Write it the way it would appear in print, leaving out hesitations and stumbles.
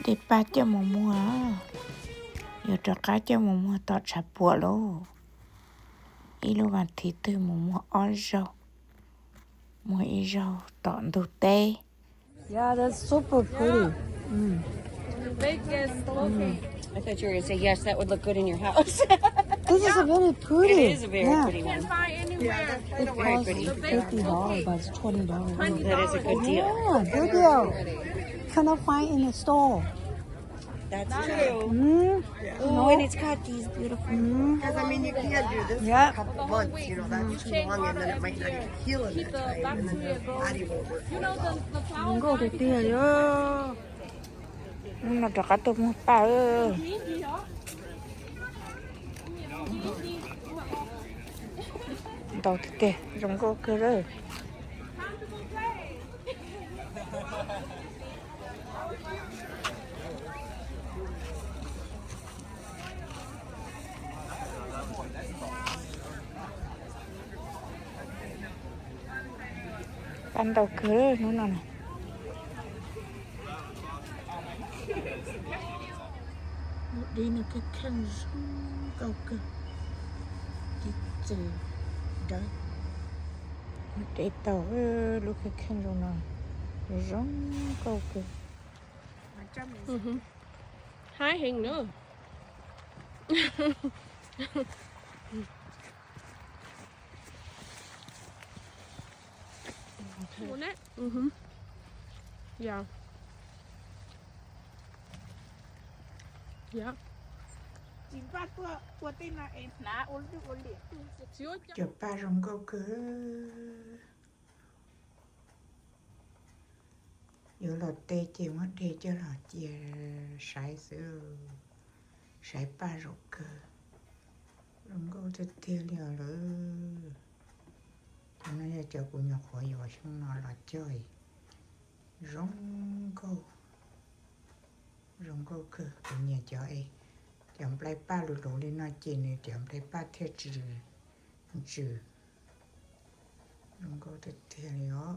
để ba cho mù mua giờ cho cá cho mù mua tọt sạp bùa luôn ý lúc mà thì từ mù mua ăn rau mua ít rau tọt đồ tê. Yeah, that's super pretty. Biggest looking. I thought you were gonna say yes. That would look good in your house. This is a very pretty. It is a very pretty one. one. Buy anywhere. It Very pretty. costs $50, but it's $20. That is a good deal. Yeah, good deal. Cannot find in the store. That's true. Oh, and it's got these beautiful. Because I mean, you can't do this for Yeah. a couple of months. You know, that's too long, and then it might not even heal in that time, and then the body won't work. You know the flower. 이거 어때요? Nó cho cá tôm mua ba ơi. Đầu thì kìa, giống cô kia rồi. Ăn đầu kia rồi, nó nào này. Đi nó cái khăn rung câu cơ đi từ đấy để tàu lúc cái khăn rung nào rung câu cơ. Hai hình nữa. Muốn đấy. Yeah. Yeah. Chụp ba rung câu cơ giờ là tê chiều mất tê cho là chia sải sữa sải ba rung cơ rung câu cho tiêu liều nữa cho nên là cho cô nhóc khỏi rồi xong nó là chơi rung câu cơ ở nhà cho ấy chậm lại ba lụt lụt lên nói chuyện này chậm lại ba thiết chữ rung câu cho tiêu liều